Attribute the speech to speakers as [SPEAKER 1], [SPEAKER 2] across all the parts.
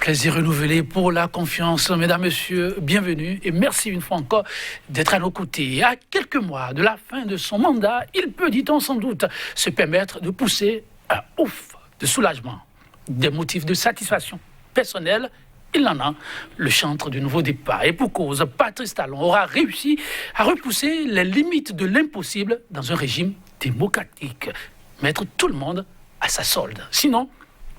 [SPEAKER 1] Plaisir renouvelé pour la confiance. Mesdames, Messieurs, bienvenue et merci une fois encore d'être à nos côtés. À quelques mois de la fin de son mandat, il peut, dit-on sans doute, se permettre de pousser un ouf de soulagement, des motifs de satisfaction personnelle. Il en a, le chantre du nouveau départ. Et pour cause, Patrice Talon aura réussi à repousser les limites de l'impossible dans un régime démocratique. Mettre tout le monde à sa solde. Sinon,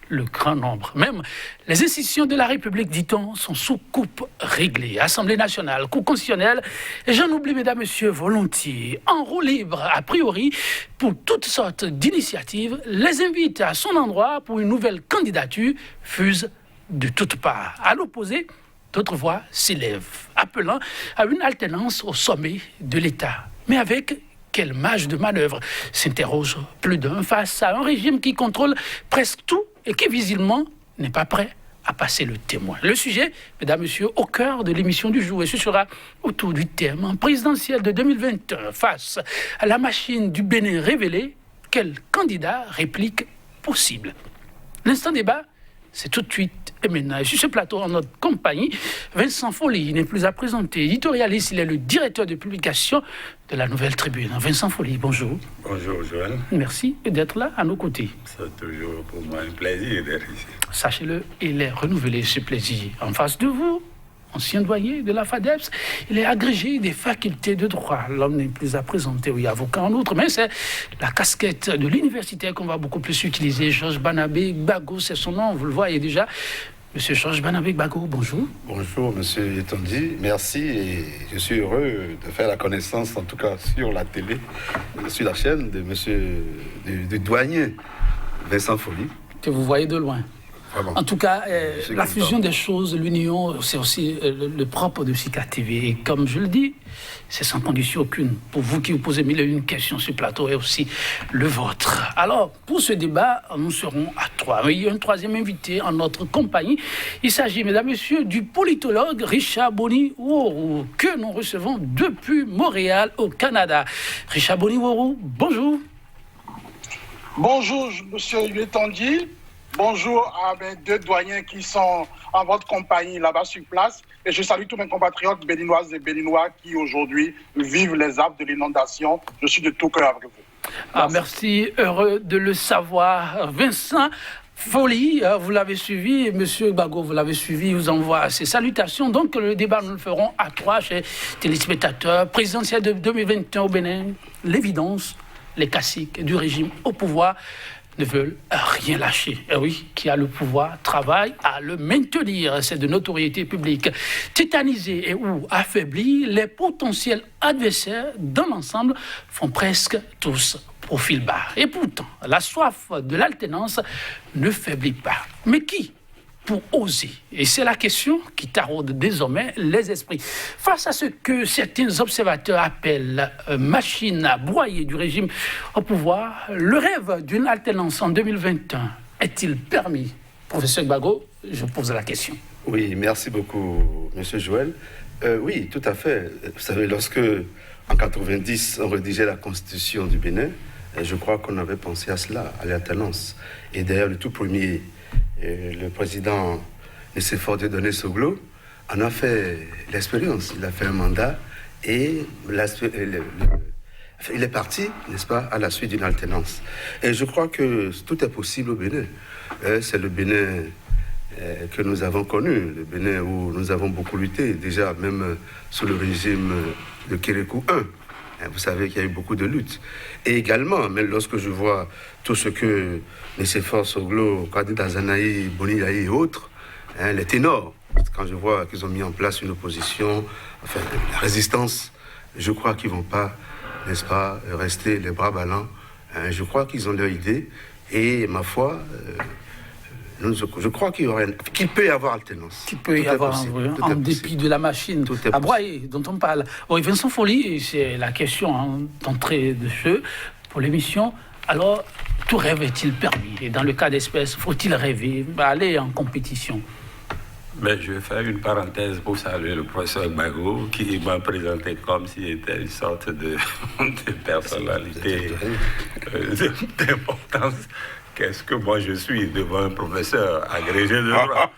[SPEAKER 1] le grand nombre. Même les institutions de la République, dit-on, sont sous coupe réglée. Assemblée nationale, Cour constitutionnelle, et j'en oublie, mesdames, messieurs, volontiers. En roue libre, a priori, pour toutes sortes d'initiatives, les invite à son endroit pour une nouvelle candidature fuse de toutes parts. À l'opposé, d'autres voix s'élèvent, appelant à une alternance au sommet de l'État. Mais avec quelle marge de manœuvre, s'interroge plus d'un face à un régime qui contrôle presque tout et qui visiblement n'est pas prêt à passer le témoin. Le sujet, mesdames, messieurs, au cœur de l'émission du jour, et ce sera autour du thème présidentiel de 2021 face à la machine du Bénin révélée, quel candidat réplique possible. L'instant débat, c'est tout de suite et maintenant. Et sur ce plateau, en notre compagnie, Vincent Folly, il n'est plus à présenter. Éditorialiste, il est le directeur de publication de la Nouvelle Tribune. Vincent Folly, bonjour.
[SPEAKER 2] Bonjour Joël.
[SPEAKER 1] Merci d'être là à nos côtés.
[SPEAKER 2] C'est toujours pour moi un plaisir d'être ici.
[SPEAKER 1] Sachez-le, il est renouvelé ce plaisir. En face de vous, ancien doyen de la FADEPS, il est agrégé des facultés de droit. L'homme n'est plus à présenter, oui, avocat en outre, mais c'est la casquette de l'universitaire qu'on va beaucoup plus utiliser. Georges Banabé Gbagbo, c'est son nom, vous le voyez déjà. Monsieur Georges Banabé Gbagbo, bonjour.
[SPEAKER 3] Bonjour, monsieur Yetondi, merci et je suis heureux de faire la connaissance, en tout cas sur la télé, sur la chaîne de monsieur, du doyen Vincent Folly.
[SPEAKER 1] Que vous voyez de loin.
[SPEAKER 3] Vraiment.
[SPEAKER 1] En tout cas, la fusion des choses, l'union, c'est aussi le propre de SICA TV. Et comme je le dis, c'est sans condition aucune. Pour vous qui vous posez mille et une questions sur le plateau, et aussi le vôtre. Alors, pour ce débat, nous serons à trois. Mais il y a un troisième invité en notre compagnie. Il s'agit, mesdames, messieurs, du politologue Richard Boni-Worou, que nous recevons depuis Montréal, au Canada. Richard Boni-Worou, bonjour.
[SPEAKER 4] Bonjour, monsieur Yetondi. Bonjour à mes deux doyens qui sont en votre compagnie là-bas sur place. Et je salue tous mes compatriotes béninoises et béninois qui aujourd'hui vivent les affres de l'inondation. Je suis de tout cœur avec vous.
[SPEAKER 1] Merci, heureux de le savoir. Vincent Folly, vous l'avez suivi, et monsieur Gbagbo, vous l'avez suivi, vous envoie ses salutations. Donc le débat, nous le ferons à trois chez téléspectateurs. Présidentiel de 2021 au Bénin, l'évidence, les classiques du régime au pouvoir ne veulent rien lâcher. Et oui, qui a le pouvoir travaille à le maintenir. C'est de notoriété publique. Tétanisés et ou affaiblis, les potentiels adversaires dans l'ensemble font presque tous profil bas. Et pourtant, la soif de l'alternance ne faiblit pas. Mais qui pour oser? Et c'est la question qui taraude désormais les esprits. Face à ce que certains observateurs appellent machine à broyer du régime au pouvoir, le rêve d'une alternance en 2021 est-il permis? Professeur Gbagbo, je pose la question.
[SPEAKER 3] Oui, merci beaucoup, monsieur Joël. Oui, tout à fait. Vous savez, lorsque, en 90, on rédigeait la Constitution du Bénin, je crois qu'on avait pensé à cela, à l'alternance. Et d'ailleurs, le tout premier... le président Nicéphore Dieudonné Soglo en a fait l'expérience. Il a fait un mandat et il est parti, n'est-ce pas, à la suite d'une alternance. Et je crois que tout est possible au Bénin. C'est le Bénin que nous avons connu, le Bénin où nous avons beaucoup lutté, déjà même sous le régime de Kérékou I. Vous savez qu'il y a eu beaucoup de luttes. Et également, même lorsque je vois tout ce que Nicéphore Soglo, Kadi Dazanaï, Boniaï et autres, les ténors, quand je vois qu'ils ont mis en place une opposition, enfin, la résistance, je crois qu'ils ne vont pas, n'est-ce pas, rester les bras ballants. Je crois qu'ils ont leur idée. Et ma foi, je crois qu'il peut y avoir alternance.
[SPEAKER 1] Qu'il peut y avoir, en dépit de la machine à broyer dont on parle. Oui, Vincent Folly, c'est la question d'entrée de jeu pour l'émission. Alors, tout rêve est-il permis? Et dans le cas d'espèce, faut-il rêver, aller en compétition?
[SPEAKER 2] Mais je vais faire une parenthèse pour saluer le professeur Gbagbo qui m'a présenté comme s'il était une sorte de personnalité d'importance. Qu'est-ce que moi je suis devant un professeur agrégé de droit?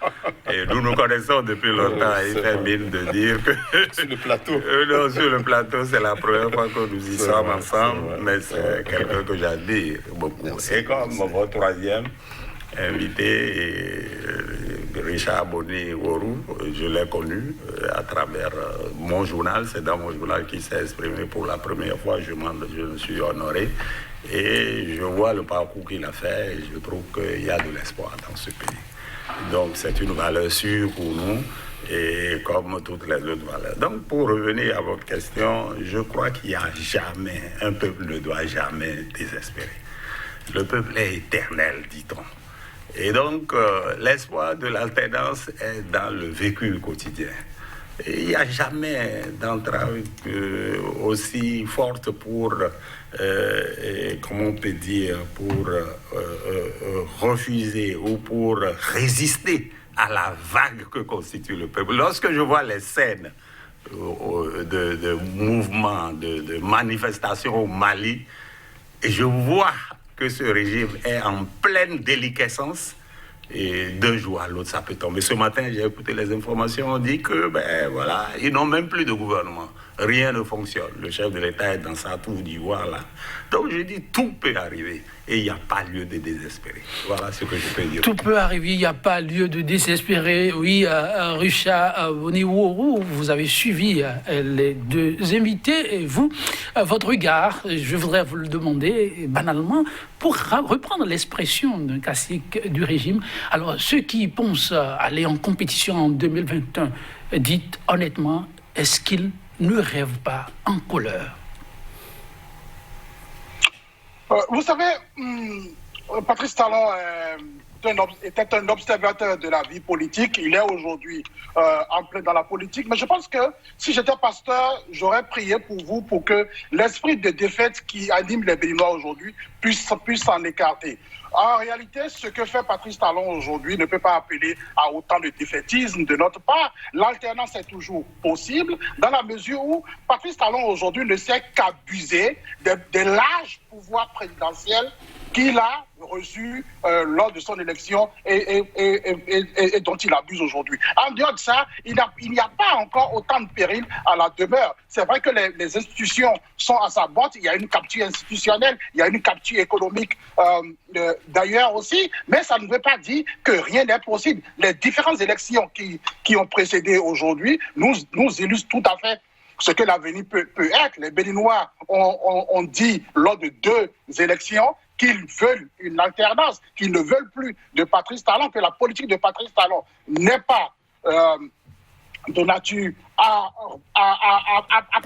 [SPEAKER 2] Et nous nous connaissons depuis longtemps. Il fait mine de dire que...
[SPEAKER 3] Sur le plateau.
[SPEAKER 2] Non, sur le plateau, c'est la première fois que nous y sommes ensemble, mais c'est quelqu'un que j'admire beaucoup.
[SPEAKER 3] Merci.
[SPEAKER 2] Et comme votre troisième invité, Richard Boni-Worou, je l'ai connu à travers mon journal. C'est dans mon journal qu'il s'est exprimé pour la première fois. Je me suis honoré. Et je vois le parcours qu'il a fait et je trouve qu'il y a de l'espoir dans ce pays. Donc c'est une valeur sûre pour nous et comme toutes les autres valeurs. Donc pour revenir à votre question, je crois qu'il n'y a jamais, un peuple ne doit jamais désespérer. Le peuple est éternel, dit-on. Et donc l'espoir de l'alternance est dans le vécu quotidien. Et il n'y a jamais d'entrave aussi forte pour, comment on peut dire, pour refuser ou pour résister à la vague que constitue le peuple. Lorsque je vois les scènes de mouvements, de manifestations au Mali, et je vois que ce régime est en pleine déliquescence, et d'un jour à l'autre, ça peut tomber. Ce matin, j'ai écouté les informations, on dit que, voilà, ils n'ont même plus de gouvernement. Rien ne fonctionne. Le chef de l'État est dans sa tour d'ivoire, là. Donc, je dis, tout peut arriver. Et il n'y a pas lieu de désespérer. Voilà ce que je peux dire.
[SPEAKER 1] Tout peut arriver, il n'y a pas lieu de désespérer. Oui, Richard Boni-Worou, vous avez suivi les deux invités. Et vous, votre regard, je voudrais vous le demander banalement, pour reprendre l'expression d'un classique du régime. Alors, ceux qui pensent aller en compétition en 2021, dites honnêtement, est-ce qu'ils ne rêvent pas en couleur?
[SPEAKER 4] Vous savez, Patrice Talon était un observateur de la vie politique. Il est aujourd'hui en plein dans la politique. Mais je pense que si j'étais pasteur, j'aurais prié pour vous pour que l'esprit de défaite qui anime les Béninois aujourd'hui puisse s'en écarter. En réalité, ce que fait Patrice Talon aujourd'hui ne peut pas appeler à autant de défaitisme de notre part. L'alternance est toujours possible dans la mesure où Patrice Talon aujourd'hui ne sait qu'abuser des larges pouvoirs présidentiels qu'il a reçu lors de son élection et dont il abuse aujourd'hui. En dehors de ça, il n'y a pas encore autant de périls à la demeure. C'est vrai que les institutions sont à sa botte. Il y a une capture institutionnelle, il y a une capture économique d'ailleurs aussi, mais ça ne veut pas dire que rien n'est possible. Les différentes élections qui ont précédé aujourd'hui nous illustrent tout à fait ce que l'avenir peut être. Les Béninois ont dit lors de 2 élections qu'ils veulent une alternance, qu'ils ne veulent plus de Patrice Talon, que la politique de Patrice Talon n'est pas de nature à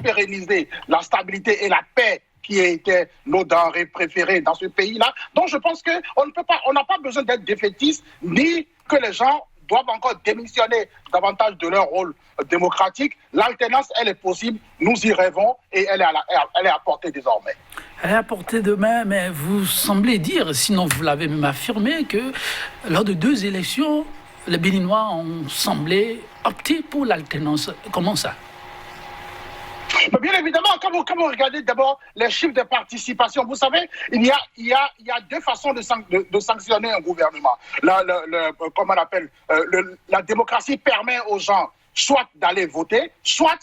[SPEAKER 4] pérenniser la stabilité et la paix qui étaient nos denrées préférées dans ce pays-là. Donc je pense qu'on n'a pas besoin d'être défaitiste, ni que les gens doivent encore démissionner davantage de leur rôle démocratique. L'alternance, elle est possible, nous y rêvons et elle est à portée désormais.
[SPEAKER 1] Elle est à portée de main, mais vous semblez dire, sinon vous l'avez même affirmé, que lors de 2 élections, les Béninois ont semblé opter pour l'alternance. Comment ça?
[SPEAKER 4] Bien évidemment, quand vous regardez d'abord les chiffres de participation, vous savez, il y a 2 façons de sanctionner un gouvernement. Comment on appelle, la démocratie permet aux gens soit d'aller voter, soit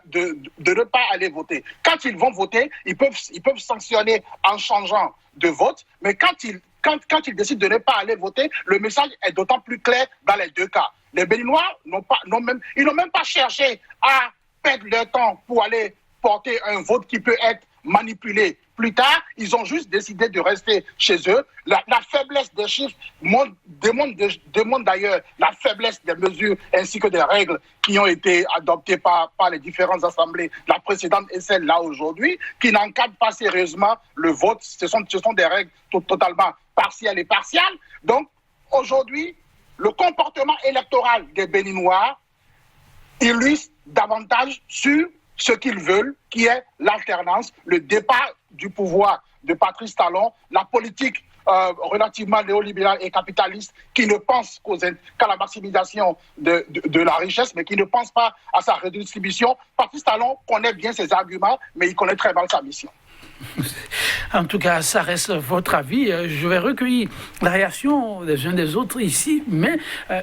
[SPEAKER 4] de ne pas aller voter. Quand ils vont voter, ils peuvent sanctionner en changeant de vote, mais quand ils décident de ne pas aller voter, le message est d'autant plus clair dans les 2 cas. Les Béninois n'ont même pas cherché à perdre leur temps pour aller porter un vote qui peut être manipulé. Plus tard, ils ont juste décidé de rester chez eux. La faiblesse des chiffres démontre d'ailleurs la faiblesse des mesures ainsi que des règles qui ont été adoptées par les différentes assemblées, la précédente et celle-là aujourd'hui, qui n'encadrent pas sérieusement le vote. Ce sont des règles totalement partielles et partiales. Donc, aujourd'hui, le comportement électoral des Béninois illustre davantage sur ce qu'ils veulent, qui est l'alternance, le départ du pouvoir de Patrice Talon, la politique relativement néolibéral et capitaliste qui ne pense qu'à la maximisation de la richesse, mais qui ne pense pas à sa redistribution. Patrice Talon connaît bien ses arguments, mais il connaît très mal sa mission.
[SPEAKER 1] En tout cas, ça reste votre avis. Je vais recueillir la réaction des uns des autres ici, mais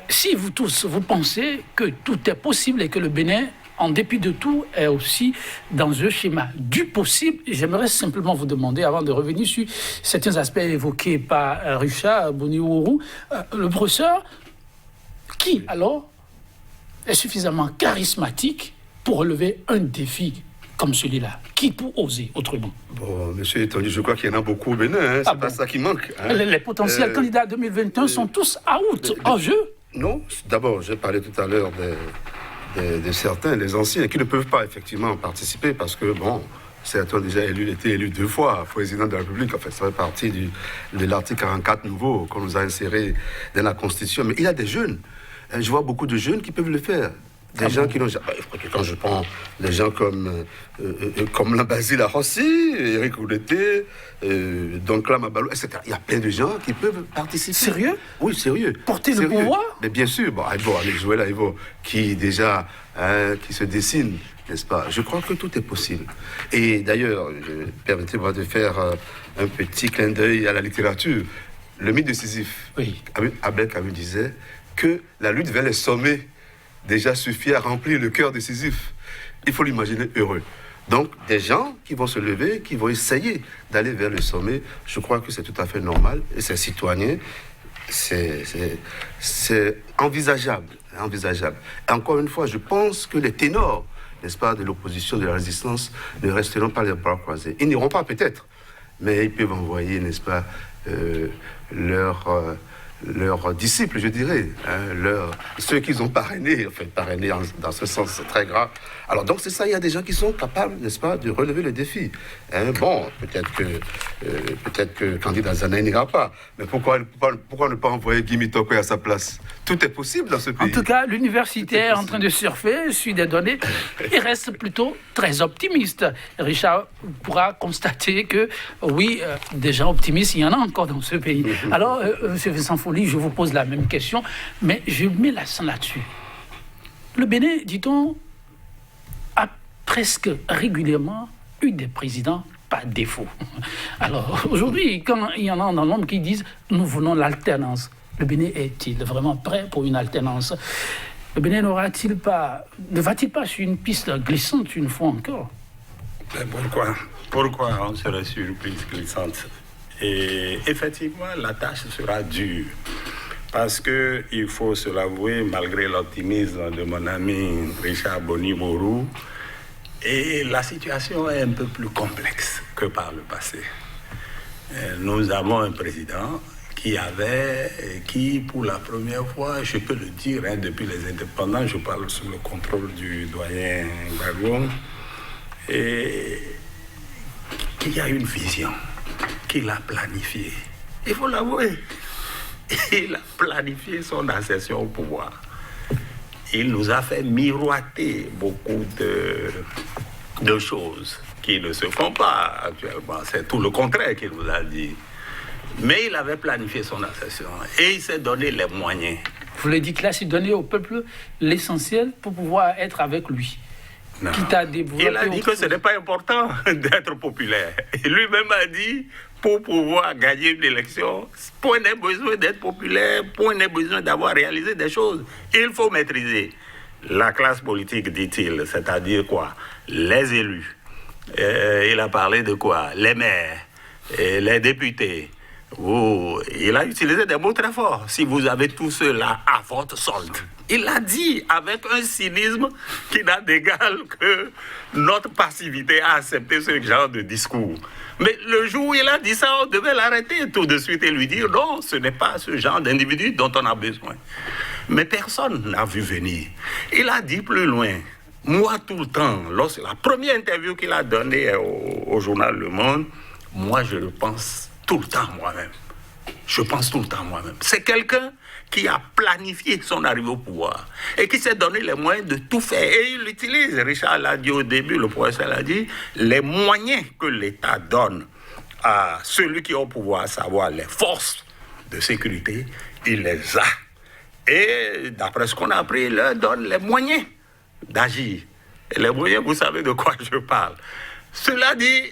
[SPEAKER 1] si vous tous, vous pensez que tout est possible et que le Bénin, en dépit de tout, est aussi dans un schéma du possible, j'aimerais simplement vous demander, avant de revenir sur certains aspects évoqués par Richard Boni-Ouourou, le professeur, qui alors est suffisamment charismatique pour relever un défi comme celui-là? Qui pour oser autrement?
[SPEAKER 3] Bon, monsieur Etondu, je crois qu'il y en a beaucoup au Bénin, hein. C'est pas ça qui manque. Hein.
[SPEAKER 1] Les potentiels candidats 2021 sont tous out, en jeu.
[SPEAKER 3] Non, d'abord, j'ai parlé tout à l'heure de certains, les anciens, qui ne peuvent pas effectivement participer parce que, bon, certains ont déjà été élus 2 fois président de la République. En fait, ça fait partie de l'article 44 nouveau qu'on nous a inséré dans la Constitution. Mais il y a des jeunes. Je vois beaucoup de jeunes qui peuvent le faire. Des gens qui n'ont jamais... Quand je prends des gens comme Basile Arossi, Éric Rouleté, Doncla Mabalo, etc. Il y a plein de gens qui peuvent participer.
[SPEAKER 1] Sérieux?
[SPEAKER 3] Oui, sérieux.
[SPEAKER 1] Porter le pouvoir?
[SPEAKER 3] Mais bien sûr. Bon, il faut aller jouer là, qui déjà, qui se dessine, n'est-ce pas? Je crois que tout est possible. Et d'ailleurs, permettez-moi de faire un petit clin d'œil à la littérature. Le mythe de Sisyphe.
[SPEAKER 1] Oui.
[SPEAKER 3] Abel Camus disait que la lutte vers les sommets déjà suffit à remplir le cœur de Sisyphe. Il faut l'imaginer heureux. Donc, des gens qui vont se lever, qui vont essayer d'aller vers le sommet, je crois que c'est tout à fait normal, et c'est citoyen, c'est envisageable, envisageable. Et encore une fois, je pense que les ténors, n'est-ce pas, de l'opposition, de la résistance, ne resteront pas les bras croisés. Ils n'iront pas peut-être, mais ils peuvent envoyer, n'est-ce pas, leurs disciples, je dirais, hein, ceux qu'ils ont parrainés, enfin parrainés dans ce sens, c'est très grave. Alors donc c'est ça, il y a des gens qui sont capables, n'est-ce pas, de relever le défi. Hein, bon, peut-être que candidat Zana n'ira pas, mais pourquoi ne pas envoyer Guy Mitoko à sa place? Tout est possible dans ce pays.
[SPEAKER 1] En tout cas, l'université est en train de surfer sur des données. Il reste plutôt très optimiste. Richard pourra constater que, oui, des gens optimistes, il y en a encore dans ce pays. Alors, M. Vincent Folly, je vous pose la même question, mais je mets l'accent là-dessus. Le Bénin, dit-on, a presque régulièrement eu des présidents par défaut. Alors, aujourd'hui, quand il y en a dans l'ombre qui disent « nous voulons l'alternance », le Bénin est-il vraiment prêt pour une alternance? Le Bénin ne va-t-il pas sur une piste glissante une fois encore?
[SPEAKER 2] Mais pourquoi on serait sur une piste glissante? Et effectivement, la tâche sera dure. Parce qu'il faut se l'avouer, malgré l'optimisme de mon ami Richard Boni-Ouourou, et la situation est un peu plus complexe que par le passé. Nous avons un président qui, pour la première fois, je peux le dire, hein, depuis les indépendants, je parle sous le contrôle du doyen Gbagbo, et qui a une vision, qu'il a planifiée. Il faut l'avouer. Il a planifié son accession au pouvoir. Il nous a fait miroiter beaucoup de choses qui ne se font pas actuellement. C'est tout le contraire qu'il nous a dit. Mais il avait planifié son accession et il s'est donné les moyens.
[SPEAKER 1] Vous voulez dire que là, c'est donner au peuple l'essentiel pour pouvoir être avec lui.
[SPEAKER 2] Non.
[SPEAKER 1] Il
[SPEAKER 2] a dit que ce n'est pas important d'être populaire. Et lui-même a dit, pour pouvoir gagner une élection, point n'est besoin d'être populaire, point n'est besoin d'avoir réalisé des choses. Il faut maîtriser la classe politique, dit-il, c'est-à-dire quoi? Les élus. Il a parlé de quoi? Les maires, les députés. Il a utilisé des mots très forts. Si vous avez tout cela à votre solde. Il l'a dit avec un cynisme qui n'a d'égal que notre passivité à accepter ce genre de discours. Mais le jour où il a dit ça, on devait l'arrêter tout de suite et lui dire non, ce n'est pas ce genre d'individu dont on a besoin. Mais personne n'a vu venir. Il a dit plus loin. Moi, tout le temps, lorsque la première interview qu'il a donnée au journal Le Monde, moi, je le pense tout le temps moi-même. Je pense tout le temps moi-même. C'est quelqu'un qui a planifié son arrivée au pouvoir et qui s'est donné les moyens de tout faire. Et il utilise, Richard l'a dit au début, le professeur l'a dit, les moyens que l'État donne à celui qui est au pouvoir, à savoir les forces de sécurité, il les a. Et d'après ce qu'on a appris, il leur donne les moyens d'agir. Et les moyens, vous savez de quoi je parle. Cela dit,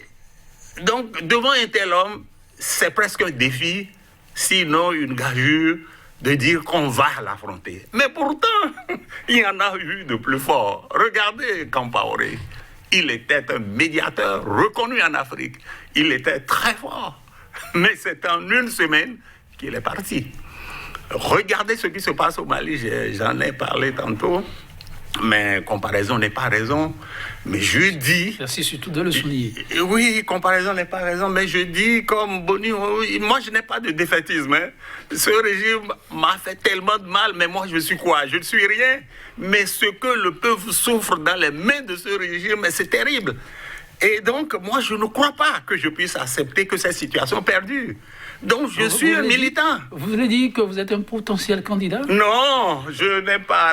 [SPEAKER 2] donc, devant un tel homme, c'est presque un défi, sinon une gageure, de dire qu'on va l'affronter. Mais pourtant, il y en a eu de plus fort. Regardez Compaoré. Il était un médiateur reconnu en Afrique. Il était très fort. Mais c'est en une semaine qu'il est parti. Regardez ce qui se passe au Mali. J'en ai parlé tantôt. Mais comparaison n'est pas raison. Mais je dis...
[SPEAKER 1] Merci surtout de le souligner.
[SPEAKER 2] Oui, comparaison n'est pas raison. Mais je dis comme Boni, moi je n'ai pas de défaitisme. Hein. Ce régime m'a fait tellement de mal. Mais moi je suis quoi? Je ne suis rien. Mais ce que le peuple souffre dans les mains de ce régime, c'est terrible. Et donc, moi, je ne crois pas que je puisse accepter que cette situation perdure. Donc, je suis un militant.
[SPEAKER 1] Vous voulez dire que vous êtes un potentiel candidat?
[SPEAKER 2] Non, je n'ai pas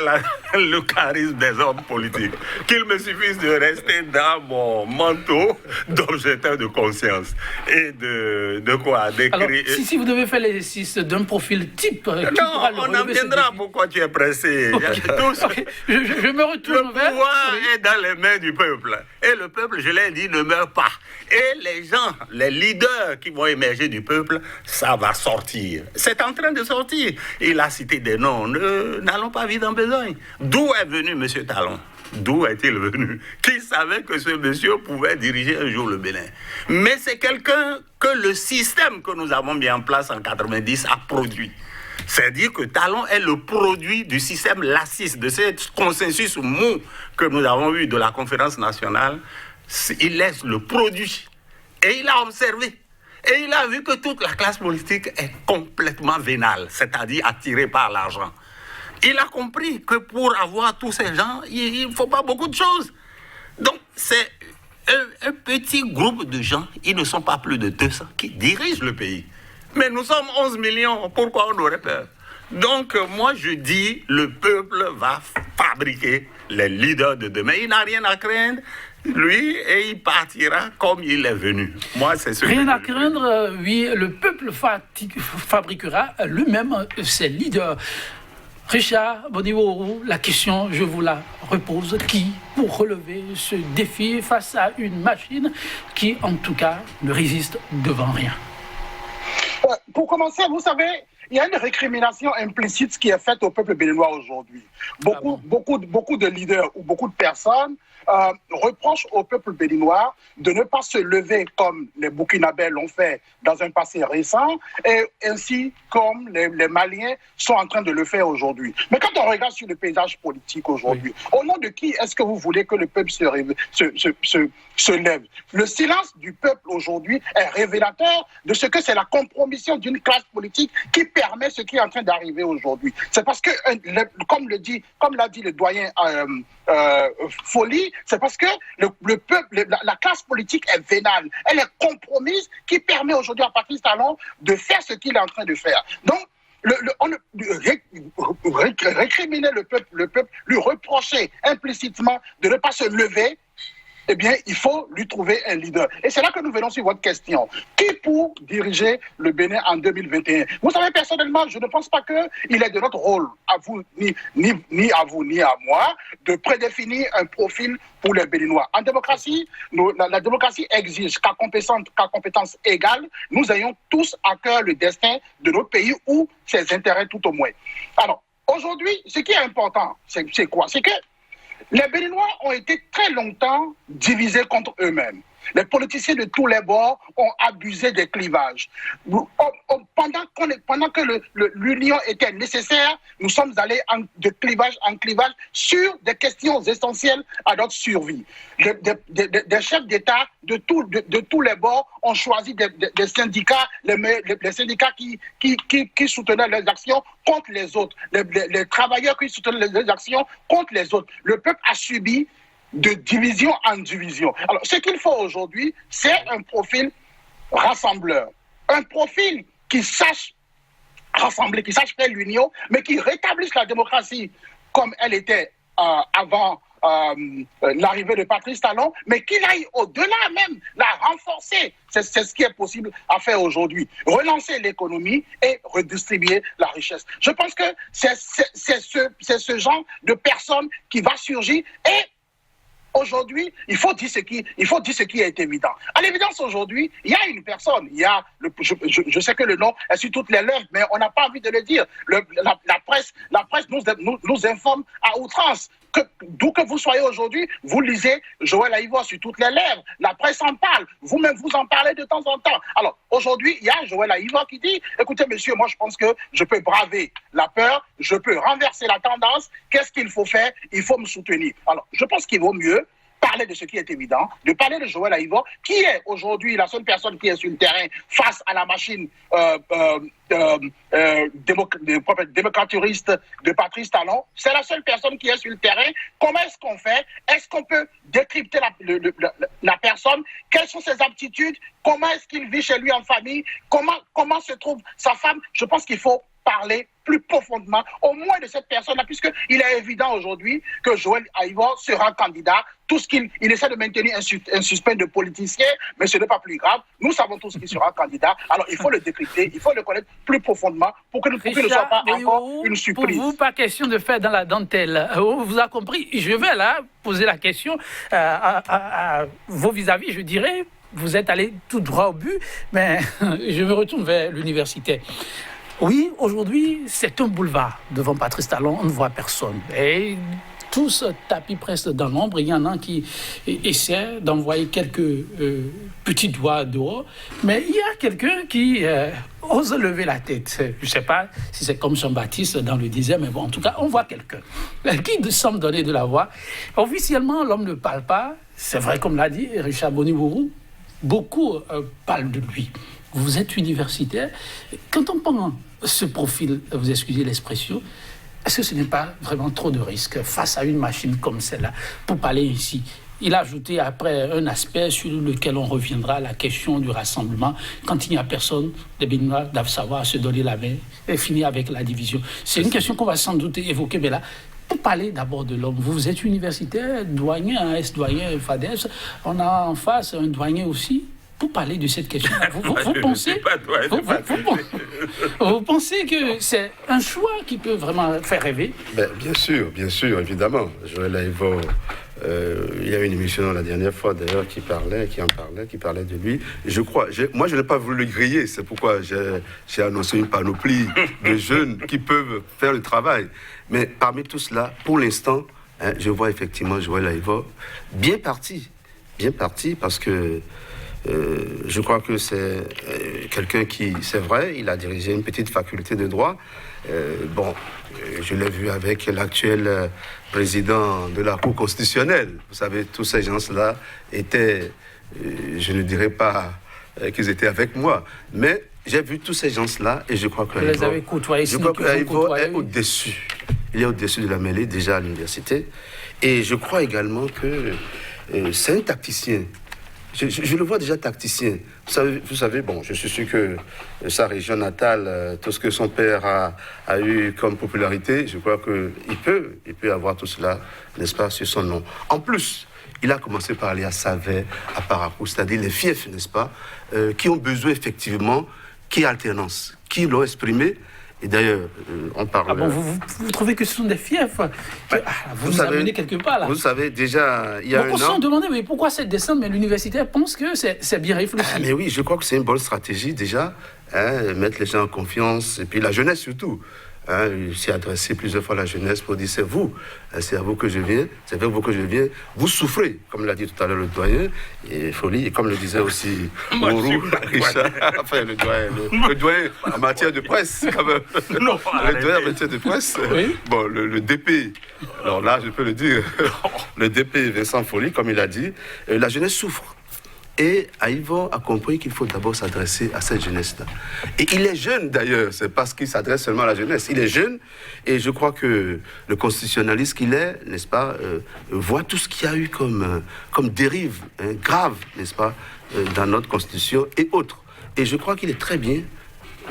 [SPEAKER 2] le charisme des hommes politiques. Qu'il me suffise de rester dans mon manteau d'objecteur de conscience. Et de quoi?
[SPEAKER 1] Alors, si vous devez faire l'exercice d'un profil type...
[SPEAKER 2] Non, on en viendra. Pourquoi tu es pressé?
[SPEAKER 1] Okay. Okay. Je me retourne vers...
[SPEAKER 2] Le pouvoir est dans les mains du peuple. Et le peuple, je l'ai dit, ne meurt pas. Et les gens, les leaders qui vont émerger du peuple, ça va sortir. C'est en train de sortir. Il a cité des noms. N'allons pas vivre en besogne. D'où est venu M. Talon? D'où est-il venu? Qui savait que ce monsieur pouvait diriger un jour le Bénin? Mais c'est quelqu'un que le système que nous avons mis en place en 90 a produit. C'est-à-dire que Talon est le produit du système lassiste, de ce consensus mou que nous avons eu de la conférence nationale. Il est le produit. Et il a observé. Et il a vu que toute la classe politique est complètement vénale, c'est-à-dire attirée par l'argent. Il a compris que pour avoir tous ces gens, il ne faut pas beaucoup de choses. Donc, c'est un petit groupe de gens, ils ne sont pas plus de 200, qui dirigent le pays. Mais nous sommes 11 millions, pourquoi on aurait peur? Donc, moi, je dis, le peuple va fabriquer les leaders de demain. Il n'a rien à craindre, lui, et il partira comme il est venu. Moi, c'est ce
[SPEAKER 1] rien à craindre, oui, le peuple fabriquera lui-même ses leaders. Richard Boniworou, la question, je vous la repose. Qui pour relever ce défi face à une machine qui, en tout cas, ne résiste devant rien?
[SPEAKER 4] Pour commencer, vous savez, il y a une récrimination implicite qui est faite au peuple béninois aujourd'hui. Beaucoup de leaders ou beaucoup de personnes reprochent au peuple béninois de ne pas se lever comme les Burkinabés l'ont fait dans un passé récent et ainsi comme les Maliens sont en train de le faire aujourd'hui. Mais quand on regarde sur le paysage politique aujourd'hui, au nom de qui est-ce que vous voulez que le peuple se lève? Le silence du peuple aujourd'hui est révélateur de ce que c'est la compromission d'une classe politique qui permet ce qui est en train d'arriver aujourd'hui. C'est parce que, comme l'a dit le doyen Folie, c'est parce que le peuple, la classe politique est vénale, elle est compromise, qui permet aujourd'hui à Patrice Talon de faire ce qu'il est en train de faire. Donc, récriminer le peuple, lui reprocher implicitement de ne pas se lever, eh bien, il faut lui trouver un leader. Et c'est là que nous venons sur votre question. Qui pour diriger le Bénin en 2021? Vous savez, personnellement, je ne pense pas qu'il est de notre rôle, à vous, ni à vous, ni à moi, de prédéfinir un profil pour les Béninois. En démocratie, la démocratie exige qu'à compétence égale, nous ayons tous à cœur le destin de notre pays ou ses intérêts tout au moins. Alors, aujourd'hui, ce qui est important, c'est quoi? C'est que les Béninois ont été très longtemps divisés contre eux-mêmes. Les politiciens de tous les bords ont abusé des clivages. Pendant que l'union était nécessaire, nous sommes allés de clivage en clivage sur des questions essentielles à notre survie. Des chefs d'État de tous les bords ont choisi des syndicats, les syndicats qui soutenaient leurs actions contre les autres, les travailleurs qui soutenaient leurs actions contre les autres. Le peuple a subi de division en division. Alors, ce qu'il faut aujourd'hui, c'est un profil rassembleur. Un profil qui sache rassembler, qui sache faire l'union, mais qui rétablisse la démocratie comme elle était avant l'arrivée de Patrice Talon, mais qu'il aille au-delà même, la renforcer. C'est ce qui est possible à faire aujourd'hui. Relancer l'économie et redistribuer la richesse. Je pense que c'est ce genre de personne qui va surgir et aujourd'hui, il faut dire ce qui est évident. À l'évidence, aujourd'hui, il y a une personne, je sais que le nom est sur toutes les lèvres, mais on n'a pas envie de le dire. La presse nous informe à outrance. D'où que vous soyez aujourd'hui, vous lisez Joël Aïvo sur toutes les lèvres. La presse en parle. Vous-même, vous en parlez de temps en temps. Alors, aujourd'hui, il y a Joël Aïvo qui dit, écoutez, monsieur, moi, je pense que je peux braver la peur, je peux renverser la tendance. Qu'est-ce qu'il faut faire? Il faut me soutenir. Alors, je pense qu'il vaut mieux parler de ce qui est évident, de parler de Joël Aïvo, qui est aujourd'hui la seule personne qui est sur le terrain face à la machine démocraturiste de Patrice Talon. C'est la seule personne qui est sur le terrain. Comment est-ce qu'on fait? Est-ce qu'on peut décrypter la personne? Quelles sont ses aptitudes? Comment est-ce qu'il vit chez lui en famille? Comment se trouve sa femme? Je pense qu'il faut parler plus profondément, au moins de cette personne-là, puisqu'il est évident aujourd'hui que Joël Aïvo sera candidat. Tout ce qu'il essaie de maintenir un suspense de politicien, mais ce n'est pas plus grave. Nous savons tous qu'il sera candidat. Alors, il faut le décrypter, il faut le connaître plus profondément pour que ne soit pas encore une surprise.
[SPEAKER 1] Pour vous, pas question de faire dans la dentelle. On vous a compris. Je vais là poser la question à vos vis-à-vis, je dirais. Vous êtes allé tout droit au but, mais je me retourne vers l'université. Oui, aujourd'hui, c'est un boulevard devant Patrice Talon, on ne voit personne. Et tous tapis presque dans l'ombre, il y en a qui essaient d'envoyer quelques petits doigts dehors, mais il y a quelqu'un qui ose lever la tête. Je ne sais pas si c'est comme Jean-Baptiste dans le 10e, mais bon, en tout cas, on voit quelqu'un qui semble donner de la voix. Officiellement, l'homme ne parle pas. C'est vrai, comme l'a dit Richard Boni-Wourou, beaucoup parlent de lui. Vous êtes universitaire. Quand on prend ce profil, vous excusez l'expression, est-ce que ce n'est pas vraiment trop de risques face à une machine comme celle-là? Pour parler ici, il a ajouté après un aspect sur lequel on reviendra, la question du rassemblement. Quand il n'y a personne, les Béninois doivent savoir se donner la main et finir avec la division. C'est une question qu'on va sans doute évoquer, mais là, pour parler d'abord de l'homme, vous êtes universitaire, doyen, un ex-doyen, FADES, on a en face un doyen aussi. Pour parler de cette question, vous pensez que c'est un choix qui peut vraiment faire rêver?
[SPEAKER 3] Bien sûr, évidemment. Joël Aïvo, il y a une émission la dernière fois d'ailleurs qui parlait de lui. Moi je n'ai pas voulu le griller, c'est pourquoi j'ai annoncé une panoplie de jeunes qui peuvent faire le travail. Mais parmi tout cela, pour l'instant, je vois effectivement Joël Aïvo bien parti parce que je crois que c'est quelqu'un qui, c'est vrai, il a dirigé une petite faculté de droit. Je l'ai vu avec l'actuel président de la Cour constitutionnelle. Vous savez, tous ces gens-là étaient, je ne dirais pas qu'ils étaient avec moi, mais j'ai vu tous ces gens-là et je crois que Aïvo est au-dessus. Il est au-dessus de la mêlée déjà à l'université. Et je crois également que c'est un tacticien. Je le vois déjà tacticien. Vous savez, bon, je suis sûr que sa région natale, tout ce que son père a eu comme popularité, je crois qu'il peut avoir tout cela, n'est-ce pas, sur son nom. En plus, il a commencé par aller à Savet, à Paracou, c'est-à-dire les fiefs, n'est-ce pas, qui ont besoin effectivement qu'il y ait alternance, qui l'ont exprimé. Et d'ailleurs, on parle...
[SPEAKER 1] Ah bon, vous trouvez que ce sont des fiefs? Vous savez, amenez quelque part, là.
[SPEAKER 3] Vous savez, déjà, il y a un an...
[SPEAKER 1] On se demandait, mais pourquoi cette descente? Mais l'universitaire pense que c'est bien réfléchi.
[SPEAKER 3] Mais oui, je crois que c'est une bonne stratégie, déjà, mettre les gens en confiance, et puis la jeunesse surtout. Il s'est adressé plusieurs fois à la jeunesse pour dire c'est vous, c'est à vous que je viens, c'est vers vous que je viens. Vous souffrez, comme l'a dit tout à l'heure le doyen, et Folie, et comme le disait aussi Mourou, Richard, enfin le doyen en matière de presse, quand même. Non, le doyen en matière de presse. Oui. Bon, le DP, alors là je peux le dire, le DP Vincent Folie, comme il a dit, la jeunesse souffre. Et Aïvo a compris qu'il faut d'abord s'adresser à cette jeunesse-là. Et il est jeune d'ailleurs, c'est parce qu'il s'adresse seulement à la jeunesse. Il est jeune et je crois que le constitutionnaliste qu'il est, n'est-ce pas, voit tout ce qu'il y a eu comme dérive grave, n'est-ce pas, dans notre constitution et autres. Et je crois qu'il est très bien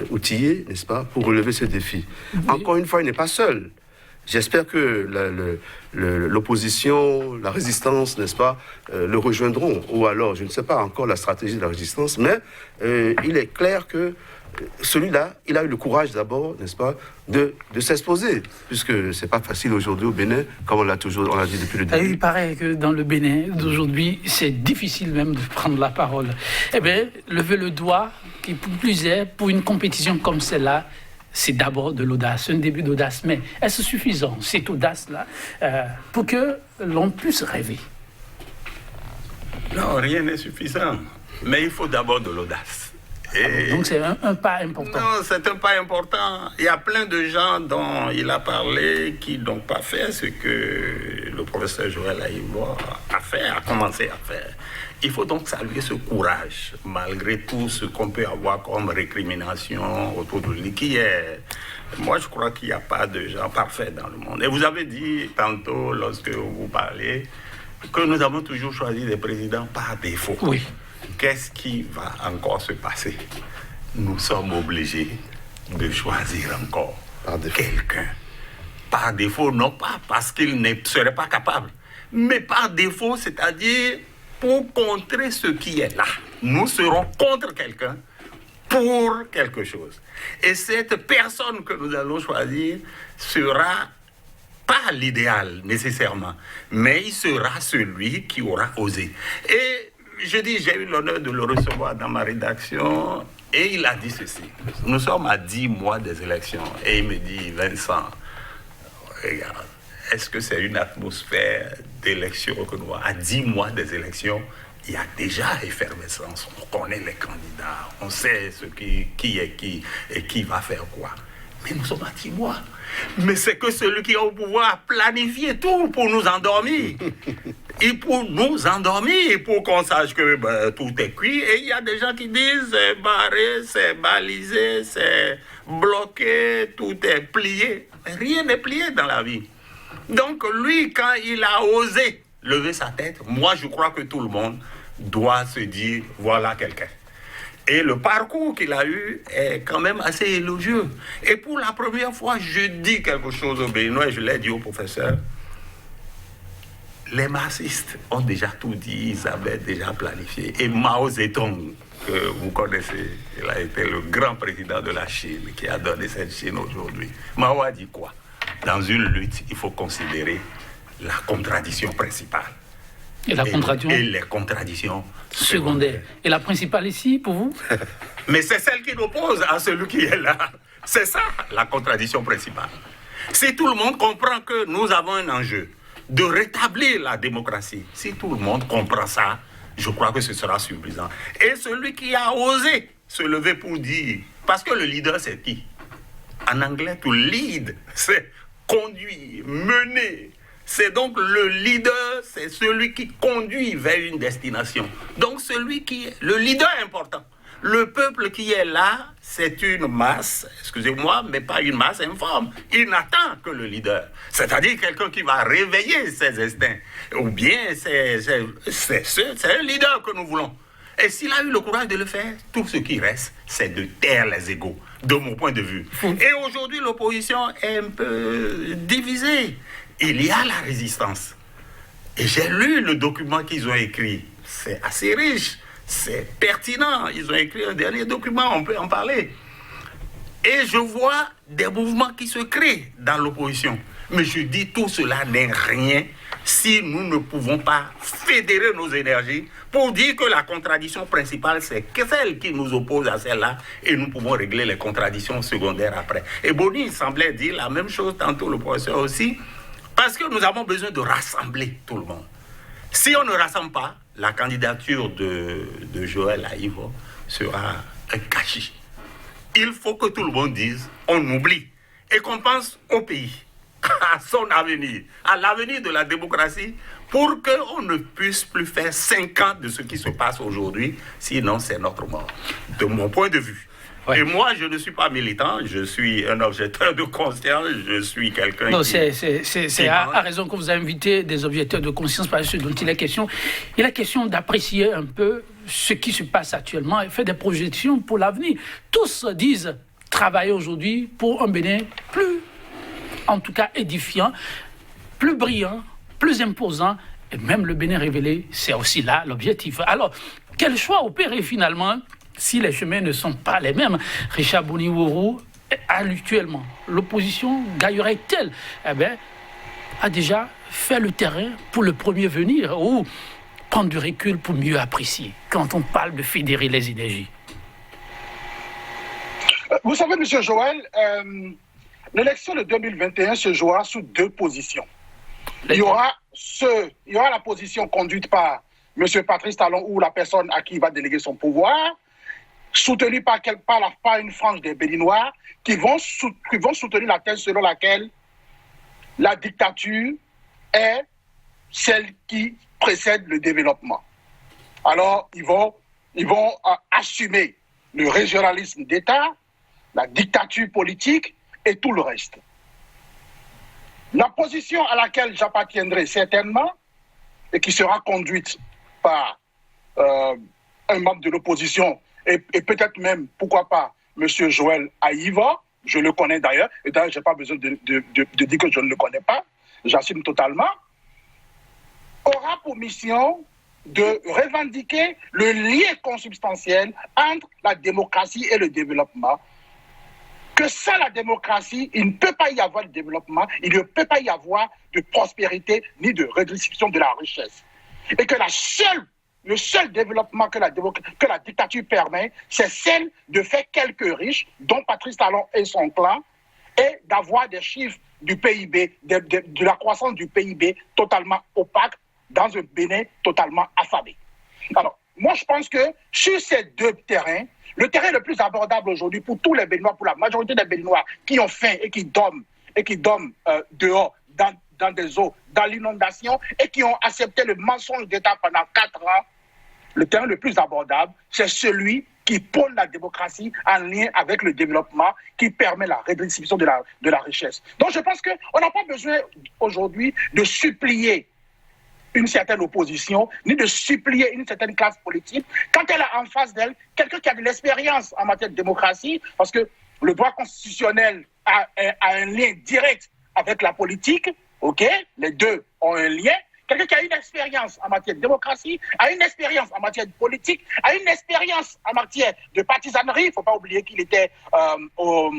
[SPEAKER 3] outillé, n'est-ce pas, pour relever ce défi. Oui. Encore une fois, il n'est pas seul. J'espère que l'opposition, la résistance, n'est-ce pas, le rejoindront. Ou alors, je ne sais pas encore la stratégie de la résistance, mais il est clair que celui-là, il a eu le courage d'abord, n'est-ce pas, de s'exposer, puisque c'est pas facile aujourd'hui au Bénin, comme on l'a dit depuis le début.
[SPEAKER 1] Il paraît que dans le Bénin d'aujourd'hui, c'est difficile même de prendre la parole. Eh bien, lever le doigt, qui plus est, pour une compétition comme celle-là, c'est d'abord de l'audace, un début d'audace. Mais est-ce suffisant, cette audace-là, pour que l'on puisse rêver?
[SPEAKER 2] Non, rien n'est suffisant. Mais il faut d'abord de l'audace.
[SPEAKER 1] Donc c'est un pas important.
[SPEAKER 2] Non, c'est un pas important. Il y a plein de gens dont il a parlé qui n'ont pas fait ce que le professeur Joël Aïvo a commencé à faire. Il faut donc saluer ce courage, malgré tout ce qu'on peut avoir comme récrimination autour de lui, qui est... Moi, je crois qu'il n'y a pas de gens parfaits dans le monde. Et vous avez dit tantôt, lorsque vous parlez, que nous avons toujours choisi des présidents par défaut.
[SPEAKER 1] Oui.
[SPEAKER 2] Qu'est-ce qui va encore se passer? Nous sommes obligés de choisir encore quelqu'un. Par défaut, non pas parce qu'il ne serait pas capable, mais par défaut, c'est-à-dire pour contrer ce qui est là. Nous serons contre quelqu'un pour quelque chose. Et cette personne que nous allons choisir sera pas l'idéal nécessairement, mais il sera celui qui aura osé. Et je dis, j'ai eu l'honneur de le recevoir dans ma rédaction et il a dit ceci. Nous sommes à 10 mois des élections et il me dit, Vincent, regarde, est-ce que c'est une atmosphère d'élection que nous avons? À 10 mois des élections, il y a déjà effervescence. On connaît les candidats, on sait qui est qui et qui va faire quoi. Mais nous sommes à 10 mois. Mais c'est que celui qui est au pouvoir a planifié tout pour nous endormir. Et pour nous endormir, et pour qu'on sache que tout est cuit. Et il y a des gens qui disent c'est barré, c'est balisé, c'est bloqué, tout est plié. Rien n'est plié dans la vie. Donc lui, quand il a osé lever sa tête, moi je crois que tout le monde doit se dire voilà quelqu'un. Et le parcours qu'il a eu est quand même assez élogieux. Et pour la première fois, je dis quelque chose au Béninois, et je l'ai dit au professeur. Les marxistes ont déjà tout dit, ils avaient déjà planifié. Et Mao Zedong, que vous connaissez, il a été le grand président de la Chine, qui a donné cette Chine aujourd'hui. Mao a dit quoi? Dans une lutte, il faut considérer la contradiction principale.
[SPEAKER 1] Et
[SPEAKER 2] les contradictions secondaires.
[SPEAKER 1] Et la principale ici, pour vous?
[SPEAKER 2] Mais c'est celle qui l'oppose à celui qui est là. C'est ça, la contradiction principale. Si tout le monde comprend que nous avons un enjeu de rétablir la démocratie, si tout le monde comprend ça, je crois que ce sera suffisant. Et celui qui a osé se lever pour dire... Parce que le leader, c'est qui? En anglais, to lead, c'est conduire, mener... C'est donc le leader, c'est celui qui conduit vers une destination. Donc celui qui est le leader important. Le peuple qui est là, c'est une masse, excusez-moi, mais pas une masse informe. Il n'attend que le leader. C'est-à-dire quelqu'un qui va réveiller ses instincts. Ou bien c'est un leader que nous voulons. Et s'il a eu le courage de le faire, tout ce qui reste, c'est de taire les égos, de mon point de vue. Et aujourd'hui, l'opposition est un peu divisée. Il y a la résistance. Et j'ai lu le document qu'ils ont écrit. C'est assez riche, c'est pertinent. Ils ont écrit un dernier document, on peut en parler. Et je vois des mouvements qui se créent dans l'opposition. Mais je dis tout cela n'est rien si nous ne pouvons pas fédérer nos énergies pour dire que la contradiction principale, c'est celle qui nous oppose à celle-là et nous pouvons régler les contradictions secondaires après. Et Boni semblait dire la même chose, tantôt le professeur aussi, parce que nous avons besoin de rassembler tout le monde. Si on ne rassemble pas, la candidature de Joël Aïvo sera un gâchis. Il faut que tout le monde dise, on oublie, et qu'on pense au pays, à son avenir, à l'avenir de la démocratie, pour qu'on ne puisse plus faire 5 ans de ce qui se passe aujourd'hui, sinon c'est notre mort, de mon point de vue. Ouais. Et moi, je ne suis pas militant, je suis un objecteur de conscience, je suis quelqu'un
[SPEAKER 1] non, c'est à raison que vous avez invité des objecteurs de conscience, parce que dont il est question. Il est question d'apprécier un peu ce qui se passe actuellement et faire des projections pour l'avenir. Tous disent travailler aujourd'hui pour un Bénin plus en tout cas édifiant, plus brillant, plus imposant, et même le Bénin révélé, c'est aussi là l'objectif. Alors, quel choix opérer finalement si les chemins ne sont pas les mêmes? Richard Boni-Ouourou, actuellement, l'opposition gagnerait-elle? Eh bien, a déjà fait le terrain pour le premier venir ou prendre du recul pour mieux apprécier quand on parle de fédérer les énergies?
[SPEAKER 4] Vous savez, M. Joël, l'élection de 2021 se jouera sous deux positions. Il y aura la position conduite par M. Patrice Talon ou la personne à qui il va déléguer son pouvoir, soutenue par une frange des Béninois qui vont soutenir la thèse selon laquelle la dictature est celle qui précède le développement. Alors, ils vont assumer le régionalisme d'État, la dictature politique et tout le reste. La position à laquelle j'appartiendrai certainement, et qui sera conduite par un membre de l'opposition, et peut-être même, pourquoi pas, M. Joël Aïva, je le connais d'ailleurs, et d'ailleurs, je n'ai pas besoin de dire que je ne le connais pas, j'assume totalement, aura pour mission de revendiquer le lien consubstantiel entre la démocratie et le développement. Que sans la démocratie, il ne peut pas y avoir de développement, il ne peut pas y avoir de prospérité ni de redistribution de la richesse. Et que le seul développement que la dictature permet, c'est celle de faire quelques riches, dont Patrice Talon et son clan, et d'avoir des chiffres du PIB, de la croissance du PIB totalement opaque dans un Bénin totalement affamé. Alors, moi je pense que sur ces deux terrains, le terrain le plus abordable aujourd'hui pour tous les Béninois, pour la majorité des Béninois qui ont faim et qui dorment dehors, dans des eaux, dans l'inondation, et qui ont accepté le mensonge d'État pendant 4 ans, le terrain le plus abordable, c'est celui qui prône la démocratie en lien avec le développement, qui permet la redistribution de la richesse. Donc je pense qu'on n'a pas besoin aujourd'hui de supplier une certaine opposition, ni de supplier une certaine classe politique, quand elle a en face d'elle quelqu'un qui a de l'expérience en matière de démocratie, parce que le droit constitutionnel a un lien direct avec la politique, ok, les deux ont un lien. Quelqu'un qui a une expérience en matière de démocratie, a une expérience en matière de politique, a une expérience en matière de partisanerie. Il ne faut pas oublier qu'il était au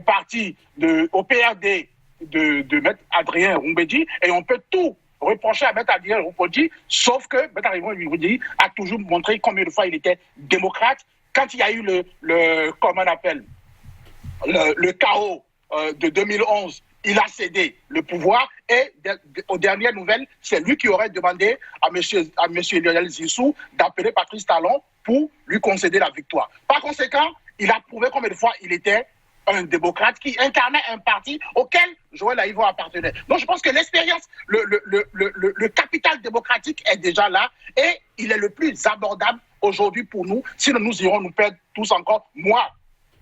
[SPEAKER 4] PRD de M. Adrien Roumbédi, et on peut tout reprocher à M. Adrien Roumbédi, sauf que M. Adrien Roumbédi a toujours montré combien de fois il était démocrate. Quand il y a eu le chaos de 2011, il a cédé le pouvoir et aux dernières nouvelles, c'est lui qui aurait demandé à M. Lionel Zissou d'appeler Patrice Talon pour lui concéder la victoire. Par conséquent, il a prouvé combien de fois il était un démocrate qui incarnait un parti auquel Joël Aïva appartenait. Donc je pense que l'expérience, le capital démocratique est déjà là et il est le plus abordable aujourd'hui pour nous. Sinon nous irons nous perdre tous encore, moi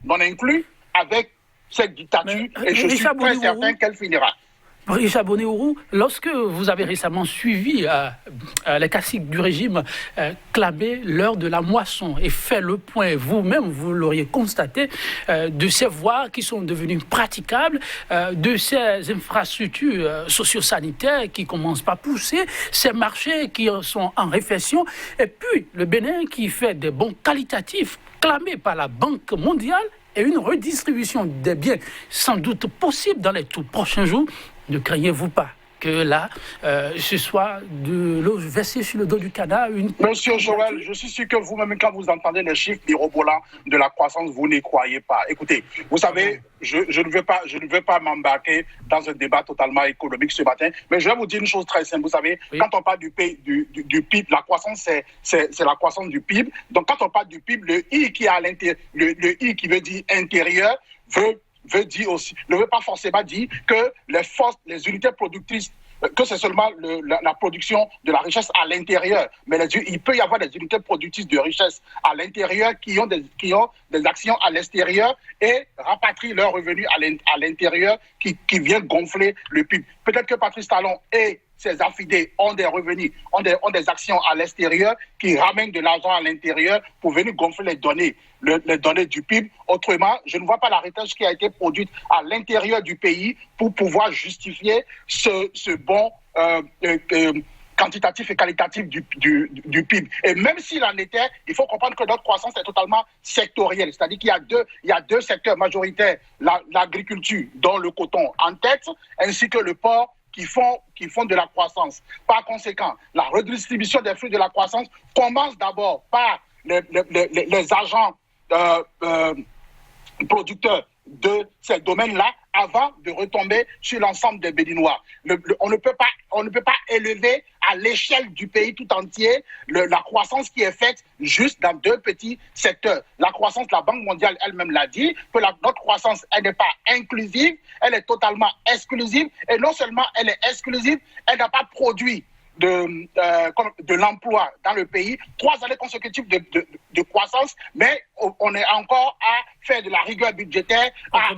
[SPEAKER 4] non inclus, avec cette dictature, et je suis très certain qu'elle finira.
[SPEAKER 1] Richard Boni-Ouourou, lorsque vous avez récemment suivi les caciques du régime clamer l'heure de la moisson et fait le point, vous-même, vous l'auriez constaté, de ces voies qui sont devenues praticables, de ces infrastructures socio-sanitaires qui commencent à pousser, ces marchés qui sont en réflexion, et puis le Bénin qui fait des bons qualitatifs clamés par la Banque mondiale et une redistribution des biens sans doute possible dans les tout prochains jours. Ne craignez-vous pas que là, ce soit de l'eau versée sur le dos du canard?
[SPEAKER 4] Monsieur Joël, je suis sûr que vous-même, quand vous entendez les chiffres mirobolants de la croissance, vous n'y croyez pas. Écoutez, vous savez, je ne veux pas m'embarquer dans un débat totalement économique ce matin, mais je vais vous dire une chose très simple. Vous savez, quand on parle du PIB, la croissance, c'est la croissance du PIB. Donc, quand on parle du PIB, le I qui est à l'intérieur, le I qui veut dire intérieur, veut dire aussi, ne veut pas forcément dire que les unités productrices, que c'est seulement la production de la richesse à l'intérieur. Mais il peut y avoir des unités productrices de richesse à l'intérieur qui ont des actions à l'extérieur et rapatrient leurs revenus à l'intérieur qui viennent gonfler le PIB. Peut-être que Patrice Talon et ces affidés ont des revenus, ont des actions à l'extérieur qui ramènent de l'argent à l'intérieur pour venir gonfler les données du PIB. Autrement, je ne vois pas la recherche qui a été produite à l'intérieur du pays pour pouvoir justifier ce bon quantitatif et qualitatif du PIB. Et même s'il en était, il faut comprendre que notre croissance est totalement sectorielle. C'est-à-dire qu'il y a deux secteurs majoritaires, l'agriculture, dont le coton en tête, ainsi que le porc, qui font de la croissance. Par conséquent, la redistribution des fruits de la croissance commence d'abord par les agents producteurs de ces domaines-là avant de retomber sur l'ensemble des Béninois. On ne peut pas élever à l'échelle du pays tout entier la croissance qui est faite juste dans deux petits secteurs. La croissance, la Banque mondiale elle-même l'a dit, que notre croissance, elle n'est pas inclusive, elle est totalement exclusive, et non seulement elle est exclusive, elle n'a pas produit de l'emploi dans le pays, 3 années consécutives de croissance, mais on est encore à faire de la rigueur budgétaire, à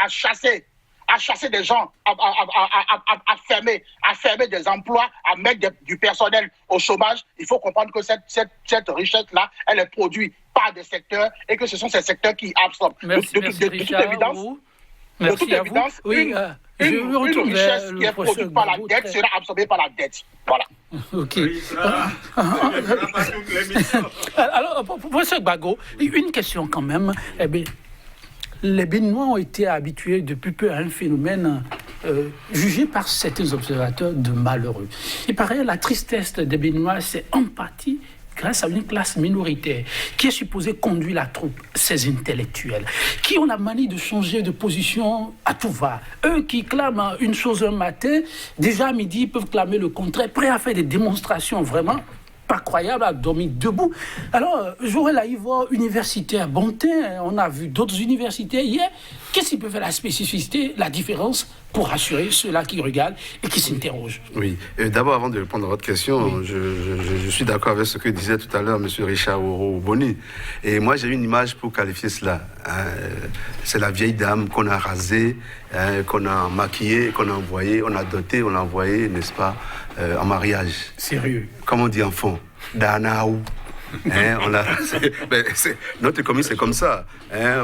[SPEAKER 4] chasser des gens, à fermer des emplois, à mettre du personnel au chômage. Il faut comprendre que cette richesse-là, elle est produite par des secteurs et que ce sont ces secteurs qui absorbent.
[SPEAKER 1] Merci,
[SPEAKER 4] de toute évidence, une richesse qui est produite par la dette sera absorbée par la dette. Voilà.
[SPEAKER 1] Ok. Alors, professeur Gbagbo, une question quand même. Eh bien, les Béninois ont été habitués depuis peu à un phénomène jugé par certains observateurs de malheureux. Il paraît que la tristesse des Béninois, c'est en partie grâce à une classe minoritaire qui est supposée conduire la troupe, ces intellectuels, qui ont la manie de changer de position à tout va. Eux qui clament une chose un matin, déjà à midi, ils peuvent clamer le contraire, prêts à faire des démonstrations vraiment pas croyables, à dormir debout. Alors, j'aurais la Ivoire universitaire Bontin, on a vu d'autres universités hier. Qu'est-ce qui peut faire la spécificité, la différence pour rassurer ceux-là qui regardent et qui s'interrogent?
[SPEAKER 3] Oui. D'abord, avant de répondre à votre question, je suis d'accord avec ce que disait tout à l'heure M. Richard Boni. Et moi, j'ai une image pour qualifier cela. C'est la vieille dame qu'on a rasée, qu'on a maquillée, qu'on a envoyée, on a dotée, on l'a envoyée, n'est-ce pas, en mariage.
[SPEAKER 1] Sérieux.
[SPEAKER 3] Comme on dit en fond, Danaou. Notre économie, c'est comme ça.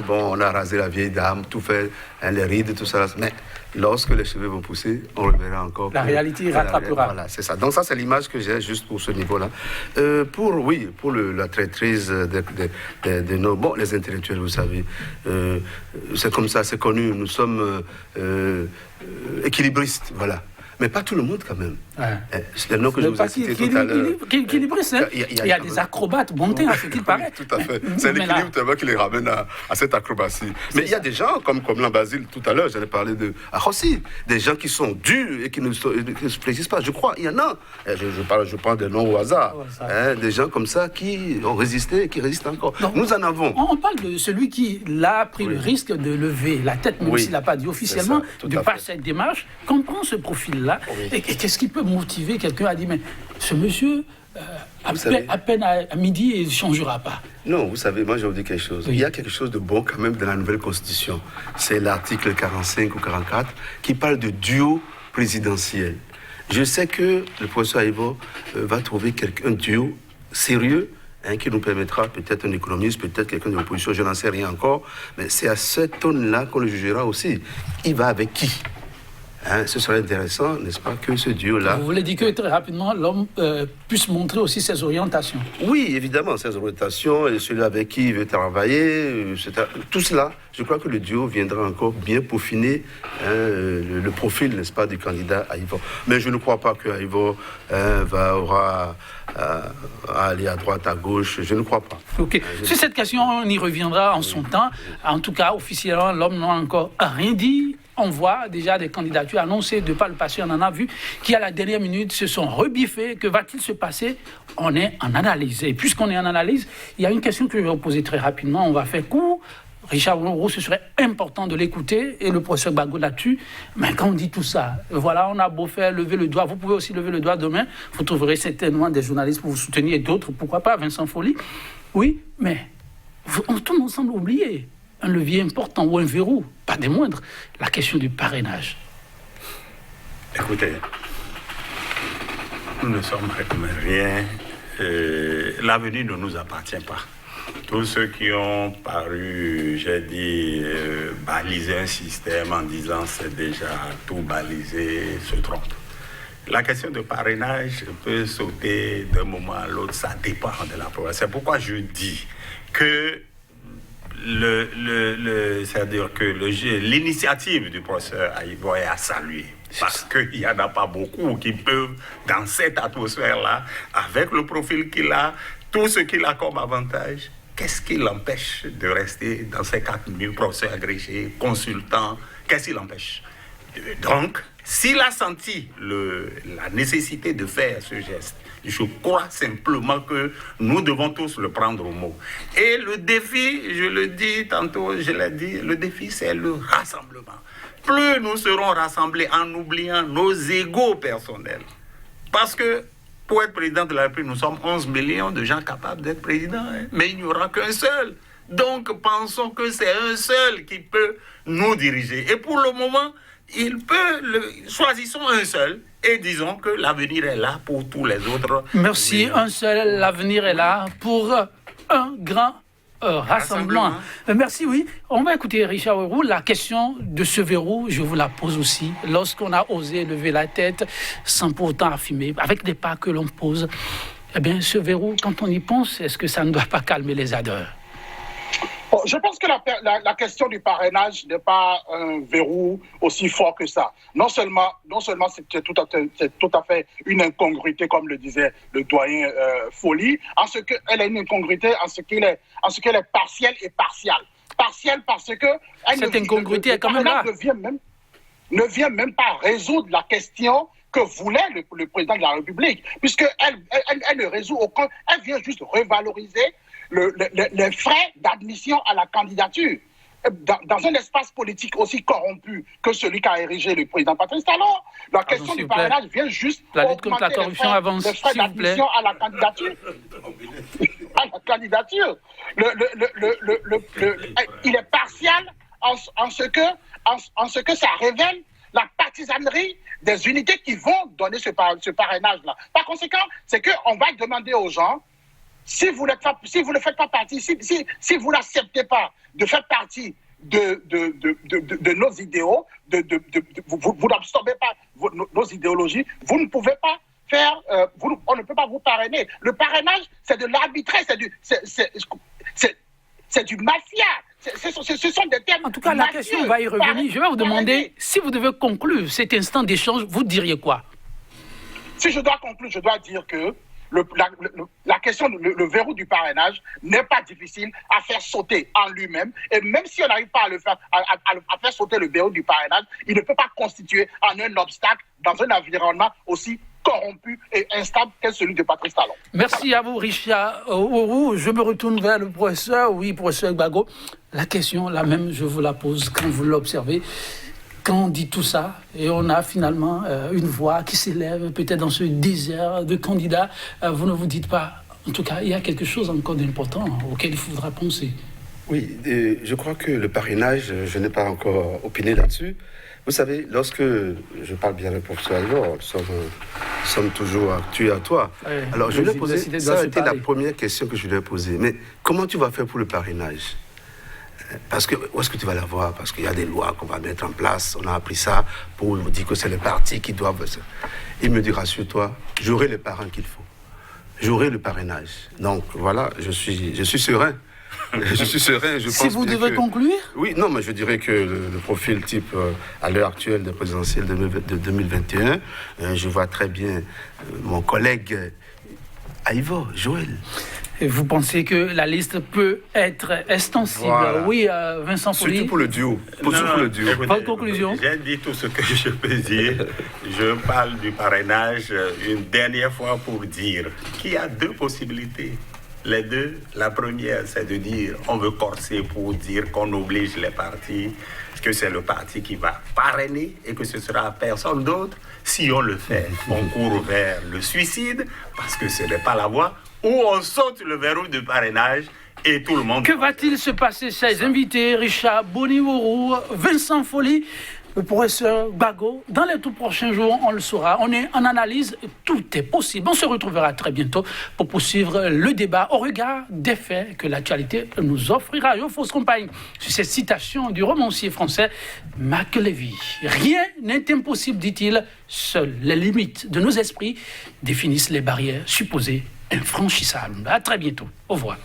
[SPEAKER 3] Bon, on a rasé la vieille dame, tout fait, les rides, tout ça. Mais lorsque les cheveux vont pousser, on reverra encore.
[SPEAKER 1] La réalité rattrapera.
[SPEAKER 3] Voilà, c'est ça. Donc ça, c'est l'image que j'ai juste pour ce niveau-là. Pour la traîtrise de nos... Bon, les intellectuels, vous savez, c'est comme ça, c'est connu. Nous sommes équilibristes, voilà. Mais pas tout le monde, quand même. Ouais. C'est le nom que je vous ai cité tout à l'heure.
[SPEAKER 1] Équilibriste, hein. Il y a des acrobates Bontin, à ce qu'il paraît.
[SPEAKER 3] Tout à fait. C'est l'équilibre qui les ramène à cette acrobatie. Mais il y a des gens, comme Basile, tout à l'heure, j'allais parler de Arossi, des gens qui sont durs et qui ne se précisent pas. Je crois, il y en a. Je prends des noms au hasard. Des gens comme ça qui ont résisté et qui résistent encore. Donc, nous en avons.
[SPEAKER 1] On parle de celui qui a pris le risque de lever la tête, même s'il n'a pas dit officiellement, de passer cette démarche. Comprend ce profil-là. Et qu'est-ce qui peut motiver quelqu'un à dire, mais ce monsieur, à peine à midi, il ne changera pas?
[SPEAKER 3] Non, vous savez, moi je vous dis quelque chose. Oui. Il y a quelque chose de bon quand même dans la nouvelle constitution. C'est l'article 45 ou 44 qui parle de duo présidentiel. Je sais que le professeur Aïvo va trouver un duo sérieux, qui nous permettra, peut-être un économiste, peut-être quelqu'un de l'opposition, je n'en sais rien encore, mais c'est à cette tonne-là qu'on le jugera aussi. Il va avec qui? Ce serait intéressant, n'est-ce pas, que ce duo-là...
[SPEAKER 1] Vous voulez dire que très rapidement, l'homme puisse montrer aussi ses orientations?
[SPEAKER 3] Oui, évidemment, ses orientations, et celui avec qui il veut travailler, tout cela, je crois que le duo viendra encore bien peaufiner le profil, n'est-ce pas, du candidat Aïvo. Mais je ne crois pas que Aïvo aura à aller à droite, à gauche, je ne crois pas.
[SPEAKER 1] Ok. Sur cette question, on y reviendra en son temps. En tout cas, officiellement, l'homme n'a encore rien dit. On voit déjà des candidatures annoncées de par le passé, on en a vu, qui à la dernière minute se sont rebiffés. Que va-t-il se passer? On est en analyse. Et puisqu'on est en analyse, il y a une question que je vais vous poser très rapidement. On va faire court. Richard Woro, ce serait important de l'écouter, et le professeur Gbagbo là-dessus. Mais quand on dit tout ça, voilà, on a beau faire lever le doigt, vous pouvez aussi lever le doigt demain, vous trouverez certainement des journalistes pour vous soutenir, et d'autres, pourquoi pas, Vincent Folly. Oui, mais tout le monde semble oublier un levier important ou un verrou, pas des moindres, la question du parrainage.
[SPEAKER 2] Écoutez, Nous ne sommes rien. L'avenir ne nous appartient pas. Tous ceux qui ont paru, j'ai dit, baliser un système en disant c'est déjà tout balisé, se trompent. La question de parrainage peut sauter d'un moment à l'autre, ça dépend de la province. C'est pourquoi je dis que c'est-à-dire que l'initiative du professeur Aïvo est à saluer. Parce qu'il n'y en a pas beaucoup qui peuvent, dans cette atmosphère-là, avec le profil qu'il a, tout ce qu'il a comme avantage, qu'est-ce qui l'empêche de rester dans ces 4000 professeurs agrégés, consultants? Qu'est-ce qui l'empêche? Donc, s'il a senti la nécessité de faire ce geste, je crois simplement que nous devons tous le prendre au mot. Et le défi, je le dis tantôt, je l'ai dit, le défi c'est le rassemblement. Plus nous serons rassemblés en oubliant nos égos personnels. Parce que pour être président de la République, nous sommes 11 millions de gens capables d'être présidents, mais il n'y aura qu'un seul. Donc pensons que c'est un seul qui peut nous diriger. Et pour le moment, choisissons un seul et disons que l'avenir est là pour tous les autres.
[SPEAKER 1] Merci, un seul, l'avenir est là pour un grand rassemblement. Merci, oui. On va écouter Richard Oueroux. La question de ce verrou, je vous la pose aussi. Lorsqu'on a osé lever la tête sans pour autant affirmer, avec des pas que l'on pose, eh bien, ce verrou, quand on y pense, est-ce que ça ne doit pas calmer les ardeurs?
[SPEAKER 4] Bon, je pense que la question du parrainage n'est pas un verrou aussi fort que ça. Non seulement c'est tout à fait une incongruité, comme le disait le doyen Folly, en ce qu'elle est une incongruité, en ce qu'elle est partielle et partiale. Partielle parce que
[SPEAKER 1] cette incongruité est quand même là.
[SPEAKER 4] Ne vient même pas résoudre la question que voulait le président de la République, puisqu'elle ne résout aucun, elle vient juste revaloriser les frais d'admission à la candidature dans un espace politique aussi corrompu que celui qu'a érigé le président Patrice Talon. La question du parrainage vient juste
[SPEAKER 1] la lutte contre la corruption avance,
[SPEAKER 4] les frais d'admission à la candidature. À la candidature. Il est partial en ce que ça révèle la partisanerie des unités qui vont donner ce parrainage-là. Par conséquent, c'est qu'on va demander aux gens, si vous ne faites pas partie, si vous n'acceptez pas de faire partie de nos idéaux, vous n'absorbez pas nos idéologies, vous ne pouvez pas faire, on ne peut pas vous parrainer. Le parrainage, c'est de l'arbitraire, c'est du mafia. Ce sont des termes.
[SPEAKER 1] En tout cas, la question va y revenir. Je vais vous demander, si vous devez conclure cet instant d'échange, vous diriez quoi?
[SPEAKER 4] Si je dois conclure, je dois dire que la question, le verrou du parrainage n'est pas difficile à faire sauter en lui-même. Et même si on n'arrive pas à faire sauter le verrou du parrainage, il ne peut pas constituer en un obstacle dans un environnement aussi corrompu et instable qu'est celui de Patrice Talon.
[SPEAKER 1] Merci à vous, Richard Oueroux. Je me retourne vers le professeur. Oui, professeur Gbagbo. La question, la même, je vous la pose quand vous l'observez. Quand on dit tout ça, et on a finalement une voix qui s'élève peut-être dans ce désert de candidats, vous ne vous dites pas, en tout cas, il y a quelque chose encore d'important auquel il faudra penser.
[SPEAKER 3] Oui, je crois que le parrainage, je n'ai pas encore opiné là-dessus. Vous savez, lorsque je parle bien le professeur Aïvo, nous sommes toujours tu à toi. Oui, alors, je lui ai posé, ça a été la première question que je lui ai posée. Mais comment tu vas faire pour le parrainage? Parce que, où est-ce que tu vas l'avoir? Parce qu'il y a des lois qu'on va mettre en place. On a appris ça pour vous dire que c'est les partis qui doivent... Il me dit, rassure-toi, j'aurai les parrains qu'il faut. J'aurai le parrainage. Donc, voilà, je suis serein. Je suis serein.
[SPEAKER 1] Si vous devez conclure?
[SPEAKER 3] Oui, non, mais je dirais que le profil type à l'heure actuelle de présidentielle de 2021, je vois très bien mon collègue Aïvo, Joël.
[SPEAKER 1] Et vous pensez que la liste peut être extensible? Voilà. Oui, Vincent Folly.
[SPEAKER 3] Surtout pour le duo. Pour le duo.
[SPEAKER 1] Votre conclusion?
[SPEAKER 2] J'ai dit tout ce que je peux dire. Je parle du parrainage une dernière fois pour dire qu'il y a deux possibilités. Les deux, la première, c'est de dire on veut corser pour dire qu'on oblige les partis, que c'est le parti qui va parrainer et que ce sera personne d'autre. Si on le fait, on court vers le suicide parce que ce n'est pas la voie. Ou on saute le verrou de parrainage et tout le monde...
[SPEAKER 1] Que va-t-il se passer, chers invités, Richard Oueroux, Vincent Folly? Le professeur Gbagbo, dans les tout prochains jours, on le saura. On est en analyse, tout est possible. On se retrouvera très bientôt pour poursuivre le débat au regard des faits que l'actualité nous offrira. Et aux fausses compagnies, sur cette citation du romancier français Mac Lévy. Rien n'est impossible, dit-il. Seules les limites de nos esprits définissent les barrières supposées infranchissables. À très bientôt. Au revoir.